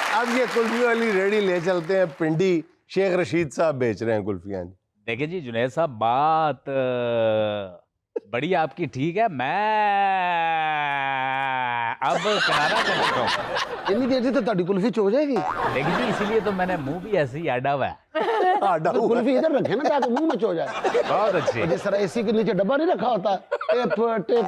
अब ये कुल्फी वाली रेडी ले चलते हैं पिंडी। शेख रशीद साहब बेच रहे हैं कुल्फियाँ। देखिए जी जुनैद साहब, बात बड़ी आपकी ठीक है। मैं अब किनारा कर चुका हूँ। इतनी देर से तो ताड़ी कुल्फी चो जाएगी। देखिए जी, इसीलिए तो मैंने मुंह भी ऐसे ही आड़ा हुआ है। तो कुल्फी इधर रखे ना ताकि मुंह में चो जाए। बहुत अच्छे। जिस तरह एसी के नीचे डब्बा नहीं रखा होता, टिप टिप।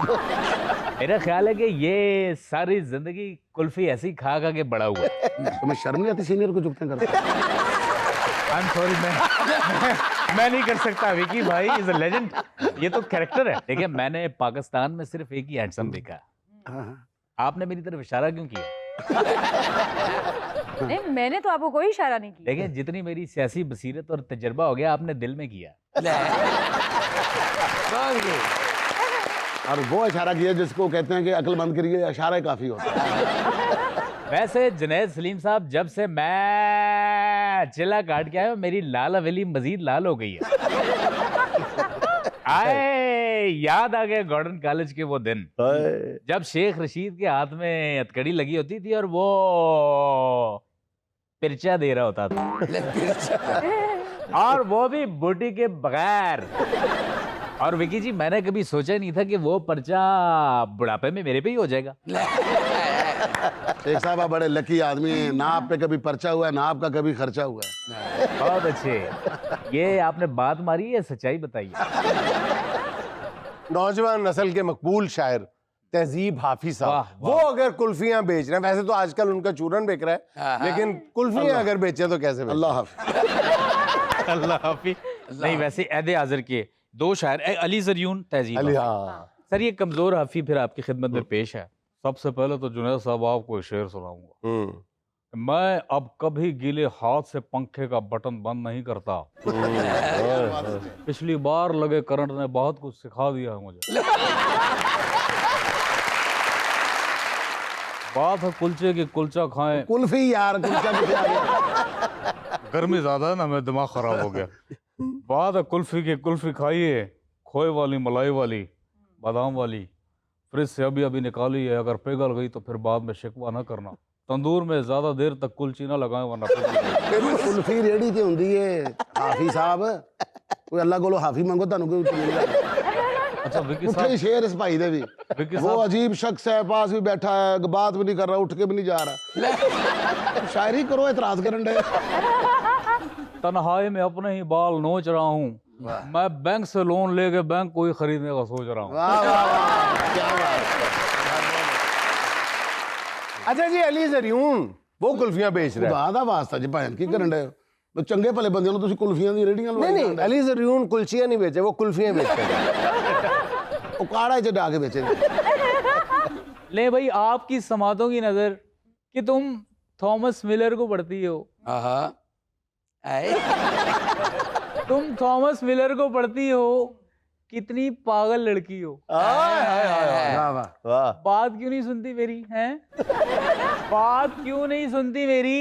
मेरा ख्याल है कि ये सारी जिंदगी कुल्फी ऐसी खा खा के बड़ा हुआ है। तुम्हें शर्म नहीं आती सीनियर को चुपते करते? आई एम सॉरी, मैं नहीं कर सकता। विकी भाई इज अ लेजेंड। ये तो कैरेक्टर है। देखिए, मैंने पाकिस्तान में सिर्फ एक ही हैंडसम देखा है। आपने मेरी तरफ इशारा क्यों किया? नहीं, मैंने तो आपको कोई इशारा नहीं किया। देखिए, जितनी मेरी सियासी बसीरत और तजर्बा हो गया, आपने दिल में किया। और वो इशारा किया जिसको कहते हैं कि अक्लमंद के लिए इशारा ही काफी होता है। वैसे जुनैद सलीम साहब, जब से मैं चिल्ला काट के आया हूं, मेरी लाल हवेली मजीद लाल हो गई है। आए याद आ गया गॉर्डन कॉलेज के वो दिन, जब शेख रशीद के हाथ में हथकड़ी लगी होती थी और वो पिरचा दे रहा होता था। और वो भी बूटी के बगैर। और विकी जी, मैंने कभी सोचा नहीं था कि वो पर्चा बुढ़ापे में मेरे पे ही हो जाएगा। शेख साहब आप बड़े लकी आदमी हैं, ना आप पे कभी पर्चा हुआ है ना आपका कभी खर्चा हुआ है। बहुत अच्छे। ये आपने बात मारी है, सच्चाई बताइए। नौजवान नस्ल के मकबूल शायर तहजीब हाफिज साहब, वो अगर कुल्फियां बेच रहे हैं, वैसे तो आजकल उनका चूरन बिक रहा है, लेकिन कुल्फियां अगर बेचे तो कैसे बेचे? अल्लाह हाफिज। अल्लाह हाफिज। नहीं, वैसे ऐदे हाजिर के दो शायर, अली जरियून, तहजीब अली, हाफिज। हाँ। सर, ये कमजोर हाफी फिर आपकी खिदमत में पेश है। सबसे पहले तो जुनैद साहब आपको एक शेर सुनाऊंगा। मैं अब कभी गीले हाथ से पंखे का बटन बंद नहीं करता। पिछली बार लगे करंट ने बहुत कुछ सिखा दिया है मुझे। बात है कुलचे की, कुलचा खाएं। कुल्फी यार, कुल्चा किसे आ गया? गर्मी ज्यादा है ना, मेरा दिमाग खराब हो गया। बात है कुल्फी की, कुल्फी खाइए, खोए वाली, मलाई वाली, बादाम वाली, फ्रिज से अभी अभी निकाली है। अगर पिघल गई तो फिर बाद में शिकवा ना करना। तंदूर में ज्यादा देर तक कुलची ना लगाएं वरना कुल्फी रेडी ते हुंदी है हाफी साहब। कोई अल्लाह कोलो हाफी मंगो तानू कोई अच्छा विकी उठे साहब, शेर इस भाई दे भी। विकी वो साहब, अजीब शख्स है, पास भी बैठा है, बात भी नहीं कर रहा, उठ के भी नहीं जा रहा। शायरी करो, एतराज करन दे। तन्हाई में अपने ही बाल नोच रहा हूँ। मैं बैंक से लोन लेके बैंक को ही खरीदने का सोच रहा हूँ। वाह वाह वाह, क्या बात है। अच्छा जी, अली जरियून वो कुल्फियां बेच रहा है। खुदा दा वास्ता जी भैन की करन दे? तो चंगे भले बंदे ਨੂੰ ਤੁਸੀਂ ਕੁਲਫੀਆਂ ਦੀ ਰੇੜੀਆਂ नहीं नहीं, अली जरियून कुल्चियां नहीं बेचे, वो कुल्फियां बेचते हैं। ਉਹ ਕਾੜਾ ਚ ਡਾ ਕੇ ਵੇਚੇ। ले भाई, आपकी समातों की नजर कि तुम थॉमस मिलर को पढ़ती हो। तुम थॉमस मिलर को पढ़ती हो। कितनी पागल लड़की हो। वाह वाह। बात क्यों नहीं सुनती मेरी? हैं? बात क्यों नहीं सुनती मेरी?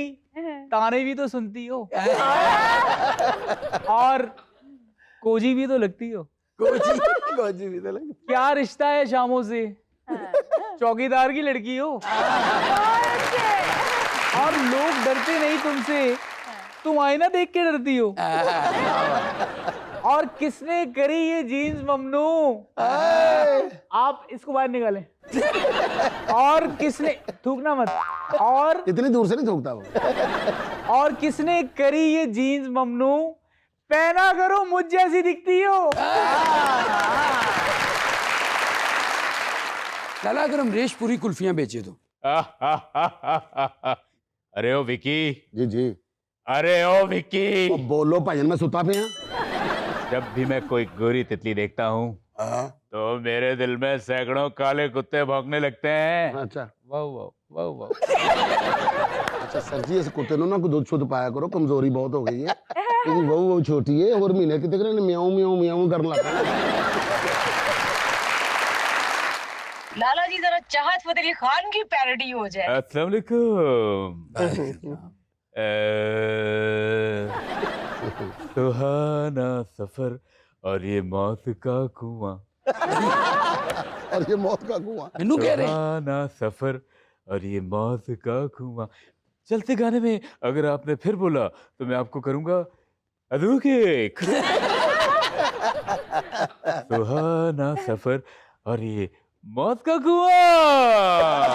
ताने भी तो सुनती हो। और कोजी भी तो लगती हो। कोजी भी तो लगी। क्या रिश्ता है शामों से? चौकीदार की लड़की हो। और लोग डरते नहीं तुमसे, तुम आईना देख के डरती हो। और किसने करी ये जीन्स ममनू? आप इसको बाहर निकालें। और किसने, थूकना मत। और इतनी दूर से नहीं थूकता वो। और किसने करी ये जीन्स ममनू? पहना करो, मुझ जैसी दिखती हो। लाला अगर अमरीश पूरी कुल्फियां बेचे तो? अरे ओ विकी, जी जी। अरे ओ विकी, ओ बोलो भाईन, मैं सुता पे। जब भी मैं कोई गोरी तितली देखता हूँ तो मेरे दिल में सैकड़ों काले कुत्ते भौंकने लगते हैं। अच्छा वाह वाह वाह वाह। अच्छा सर जी, इस कुत्ते नु ना कोई दूध शुद्ध पाया करो, कमजोरी बहुत हो गई है। क्योंकि वो छोटी है और महीने कितने करे म्याऊं म्याऊं म्याऊं करने लगा। लाला जी, जरा चाहत फतेह अली खान की पैरोडी हो जाए। अस्सलाम वालेकुम। सुहाना सफर और ये मौत का कुआं। और ये मौत का कुआं। मैनू कह रहे सुहाना सफर और ये मौत का कुआं। चलते गाने में अगर आपने फिर बोला तो मैं आपको करूंगा अधूकेक। सुहाना सफर और ये मौत का कुआं।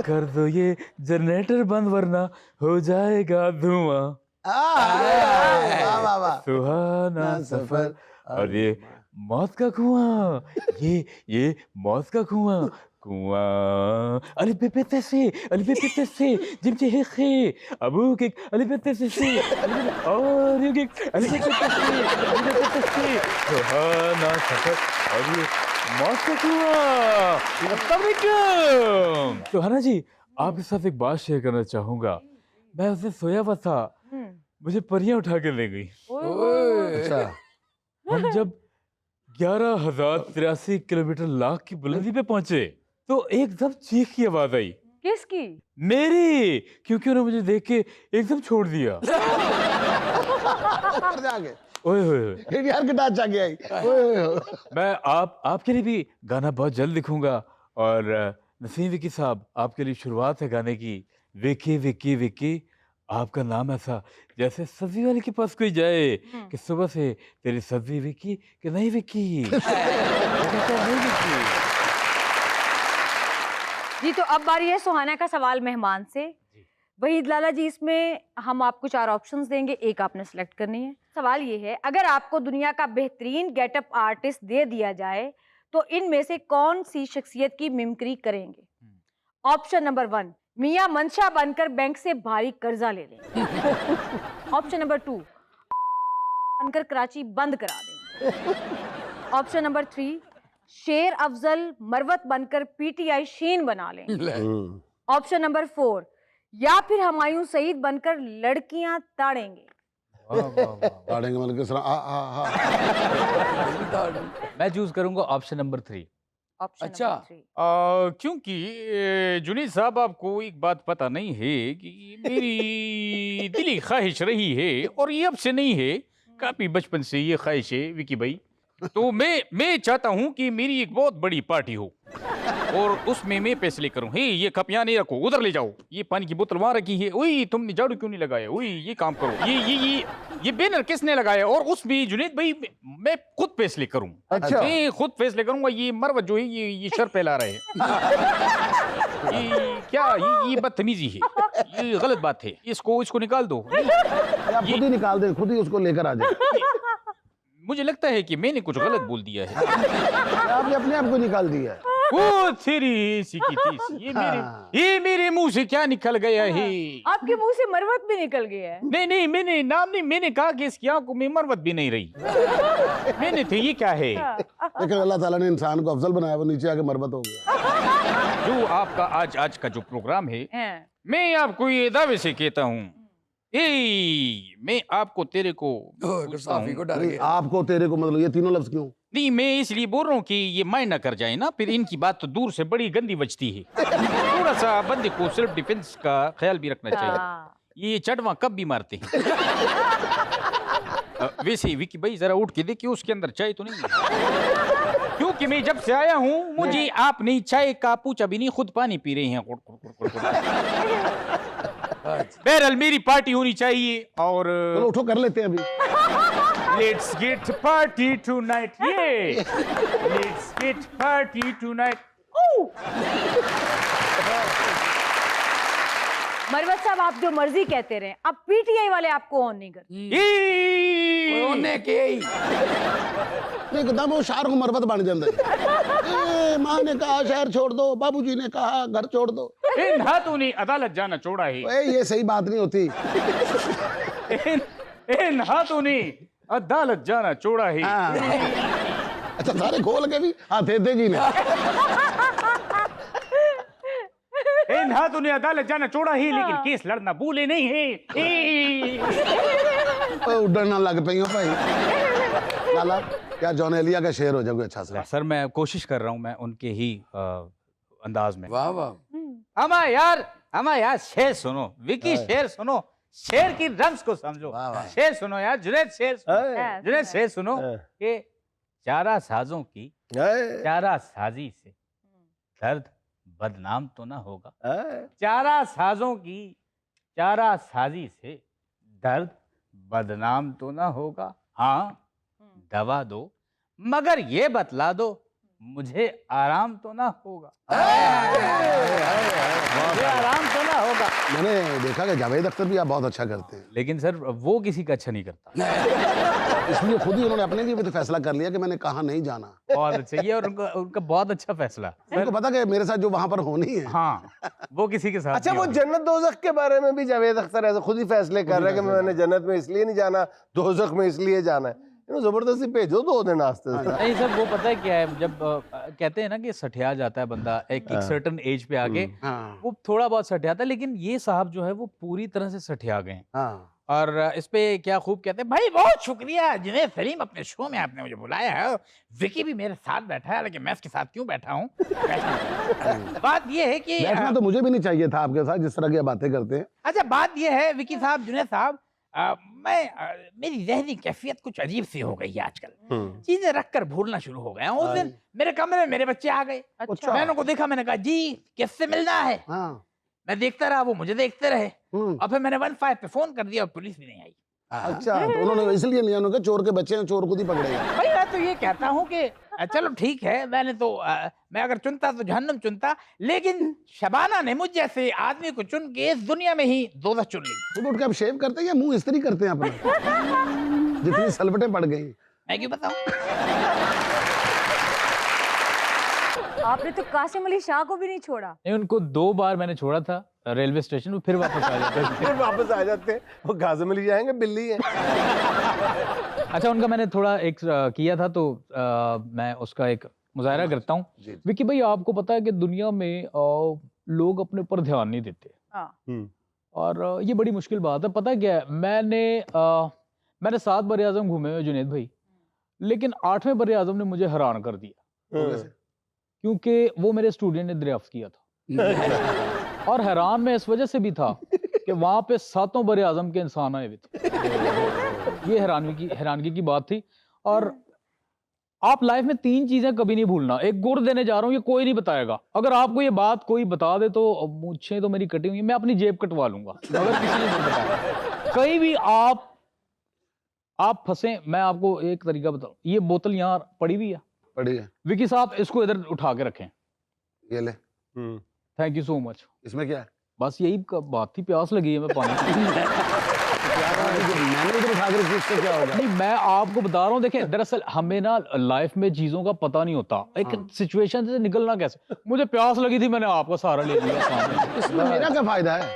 कर दो ये जनरेटर बंद वरना हो जाएगा धुआं। वाह वाह वाह। सुहाना सफर और ये मौत का कुआं। ये मौत का कुआं कुआं। अली पे तैसे अली पे तैसे जिमचे है खे अबू के अली पे तैसे और ये अली पे तैसे सुहाना सफर और ये मौत का कुआं। अस्सलाम वालेकुम। सुहाना जी, आपके साथ एक बात शेयर करना चाहूंगा। मैं उस दिन सोया हुआ था, मुझे परियां उठा के ले गई। अच्छा, हम जब 11,083 किलोमीटर लाख की बुलंदी पे पहुंचे तो एकदम चीख की आवाज आई। किसकी? मेरी, क्योंकि उन्होंने मुझे देख के एकदम छोड़ दिया। ऊपर जाके ओए होए होए। फिर यार गिटार जाके आई। ओए ओए ओए। मैं आपके लिए भी गाना बहुत जल्द लिखूंगा और नसीम विकी साहब, आपके लिए शुरुआत है गाने की। विकी विकी विकी, आपका नाम ऐसा जैसे सब्जी वाले के पास कोई जाए कि सुबह से तेरी सब्जी विकी कि नहीं विकी। नहीं विकी। जी, तो अब बारी है सुहाना का सवाल मेहमान से। वहीद लाला जी, इसमें हम आपको 4 ऑप्शंस देंगे, एक आपने सेलेक्ट करनी है। सवाल ये है, अगर आपको दुनिया का बेहतरीन गेटअप आर्टिस्ट दे दिया जाए तो इनमें से कौन सी शख्सियत की मिमिक्री करेंगे? ऑप्शन नंबर 1, मियां मनशा बनकर बैंक से भारी कर्जा ले लेंगे। ऑप्शन नंबर 2, बनकर कराची बंद करा देंगे। ऑप्शन नंबर 3, शेर अफजल मरवत बनकर पीटीआई शीन बना लेंगे। ऑप्शन नंबर 4, या फिर हुमायूं सईद बनकर लड़कियां ताड़ेंगे। ताड़ेंगे मतलब किस तरह? मैं चूज करूंगा ऑप्शन नंबर 3। ऑप्शन अच्छा। नंबर 3। क्योंकि जुनीद साहब, आपको एक बात पता नहीं है कि मेरी दिली ख्वाहिश रही है और ये अब से नहीं है, काफी बचपन से ये ख्वाहिश है विकी भाई। तो मैं चाहता हूँ कि मेरी एक बहुत बड़ी पार्टी हो और उसमें मैं पैसे लेकर हूँ। ये कप यहाँ नहीं रखो, उधर ले जाओ। ये पानी की बोतल वहाँ रखी है। ओए, तुमने झाड़ू क्यों नहीं लगाया? ओए, ये काम करो। ये बैनर किसने लगाया? और उसमें जुनेद भाई मैं खुद फैसले करूँ। अच्छा। मैं खुद फैसले करूंगा। ये मरवत जो है ये शर फैला रहे हैं। ये बदतमीजी है, ये गलत बात है। इसको निकाल दो। आप खुद ही निकाल दे, खुद ही उसको लेकर आ जाए। मुझे लगता है कि मैंने कुछ गलत बोल दिया है। आपने अपने आप को निकाल दिया है। ओ तेरी सी की तीस, ये मेरे मुंह से क्या निकल गया है? आपके मुंह से मरवत भी निकल गया है। नहीं, मैंने कहा कि इसकी आंखों में मरवत भी नहीं रही। मैंने तो ये क्या है? लेकिन अल्लाह ताला ने इंसान को अफजल बनाया, वो नीचे आके मरबत हो गया। जो आपका आज का जो प्रोग्राम है, मैं आपको ये दावे से कहता हूँ, मैं आपको तेरे को गुस्ताफी को डर गया। आपको तेरे को मतलब ये तीनों लफ्ज क्यों? नहीं, मैं इसलिए बोल रहा हूँ कि ये माइंड ना कर जाए ना, फिर इनकी बात तो दूर से बड़ी गंदी बजती है। थोड़ा सा बंदे को सेल्फ डिफेंस का ख्याल भी रखना चाहिए। ये चटवा कब भी मारते हैं। वैसे विकी भाई जरा उठ के देखिए, उसके अंदर चाय तो नहीं है? क्योंकि मैं जब से आया हूँ मुझे आप नहीं चाय का पूछा भी नहीं, खुद पानी पी रहे हैं। बहरहाल मेरी पार्टी होनी चाहिए और चलो उठो, कर लेते हैं अभी। Let's get party tonight. Let's get party tonight. Marwat साहब, आप जो मर्जी कहते रहे, अब पीटीआई वाले आपको ऑन नहीं करते। एकदम वो शार को मरबत बन जाता। माँ ने कहा शहर छोड़ दो, बाबूजी ने कहा घर छोड़ दो। इन हाथों ने अदालत जाना छोड़ा है। ये सही बात नहीं होती। इन हाथों ने अदालत जाना छोड़ा है। अच्छा, सारे खोल के भी हाँ थे जी ने। इन हाथों ने अदालत जाना छोड़ा है, लेकिन केस लड़ना भूले नहीं है। उड़न ना लग पई हो भाई। लाला क्या जॉन एलिया का शेर हो जाओगे? अच्छा सा सर, मैं कोशिश कर रहा हूँ, मैं उनके ही अंदाज में। वाह वाह। अमा यार शेर सुनो, विकी शेर सुनो, शेर की रम्स को समझो। शेर सुनो यार, जुनैद शेर सुनो कि चारा साजों की चारा साजी से दर्द बदनाम तो ना होगा। हाँ। चारा साजों की चारा साजी से दर्द बदनाम तो ना होगा। हाँ दवा दो मगर ये बतला दो मुझे आराम तो ना होगा। मुझे आराम तो ना होगा। मैंने देखा कि जावेद अख्तर भी आप बहुत अच्छा करते हैं, लेकिन सर वो किसी का अच्छा नहीं करता। इसलिए खुद ही उन्होंने अपने लिए भी तो फैसला कर लिया कि मैंने कहाँ नहीं जाना। बहुत अच्छा ये और उनका बहुत अच्छा फैसला। उनको पता कि मेरे साथ जो वहां पर होनी है। हाँ वो किसी के साथ अच्छा नहीं वो होगी। जन्नत दोजख के बारे में भी जावेद अख्तर ऐसे खुद ही फैसले कर रहे हैं कि मैंने जन्नत में इसलिए नहीं जाना, दोजख में इसलिए जाना है। जबरदस्ती भेजो 2 दिन आस्ते से। नहीं सर वो पता है क्या है, जब कहते हैं ना कि सठिया जाता है बंदा एक सर्टेन एज पे आके, हाँ वो थोड़ा बहुत सठियाता है, लेकिन ये साहब जो है वो पूरी तरह से सठिया गए हैं। हाँ। और इस पे क्या खूब कहते हैं, भाई बहुत शुक्रिया जुनैद सलीम अपने शो में आपने मुझे बुलाया है। विकी भी मेरे साथ बैठा है, लेकिन मैं इसके साथ क्यों बैठा हूँ? बात ये है कि बैठना तो मुझे भी नहीं चाहिए था आपके साथ, जिस तरह की आप बातें करते हैं। अच्छा बात ये है विकी साहब, जुनैद साहब, मेरी जहनी कैफियत कुछ अजीब सी हो गई है आजकल। चीजें रख कर भूलना शुरू हो गया हूँ। उस दिन मेरे कमरे में मेरे बच्चे आ गए। अच्छा। मैंने उनको देखा, मैंने कहा जी किससे मिलना है? हाँ। मैं देखता रहा, वो मुझे देखते रहे, हम्म। और फिर मैंने 15 पे फोन कर दिया और पुलिस भी नहीं आई। अच्छा तो उन्होंने इसलिए नहीं, उन्होंने कहा चोर के बच्चे हैं, चोर खुद ही पकड़ेगा। भाई मैं तो ये कहता हूँ कि चलो ठीक है, मैंने तो मैं अगर चुनता तो जहन्नम चुनता, लेकिन शबाना ने मुझ जैसे आदमी को चुन के इस दुनिया में ही दोज़ख चुन ली। सुबह उठ के आप शेव करते हैं या मुंह इस्त्री करते हैं अपना? जितनी सलवटें पड़ गई। मैं क्यों बताऊं? आपने तो कासिम अली शाह को भी नहीं छोड़ा। नहीं, उनको 2 बार मैंने छोड़ा था रेलवे स्टेशन में, फिर वापस आ जाते थे। फिर वापस आ जाते हैं, वो काज़िम अली जाएंगे, बिल्ली है। अच्छा उनका मैंने थोड़ा एक किया था, तो मैं उसका एक मुजाहरा करता हूँ। विकी भाई आपको पता है कि दुनिया में लोग अपने ऊपर ध्यान नहीं देते, और ये बड़ी मुश्किल बात है। पता है क्या है, मैंने 7 बर-ए-आज़म घूमे हुए जुनैद भाई, लेकिन 8वें बर-ए-आज़म ने मुझे हैरान कर दिया, क्योंकि वो मेरे स्टूडेंट ने दरियाफ्त किया था। और हैरान मैं इस वजह से भी था कि वहां पे 7 बर-ए-आज़म के इंसान आए हुए थे। ये हैरानगी की बात थी। और आप लाइफ में 3 चीजें कभी नहीं भूलना। एक गुर देने जा रहा हूँ, ये कोई नहीं बताएगा। अगर आपको ये बात कोई बता दे तो मुझे तो मेरी कटी हुई है, मैं अपनी जेब कटवा लूंगा अगर किसी ने नहीं बताया। कहीं भी आप फंसे, मैं आपको एक तरीका बताऊं। ये बोतल यहाँ पड़ी हुई है, पड़ी है। विकी साहब इसको इधर उठा के रखें। ये ले। Thank you so much. इसमें क्या है? बस यही बात थी, प्यास लगी है, मैं पानी मैंने इधर उठा के रखी, इससे क्या होगा? नहीं मैं आपको बता रहा हूँ। देखें दरअसल हमें ना लाइफ में चीजों का पता नहीं होता, एक सिचुएशन से निकलना कैसे। मुझे प्यास लगी थी, मैंने आपका सहारा ले लिया। इसमें मेरा क्या फायदा है?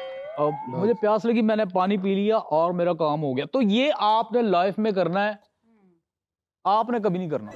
मुझे प्यास लगी, मैंने पानी पी लिया और मेरा काम हो गया। तो ये आपने लाइफ में करना है, आपने कभी नहीं करना।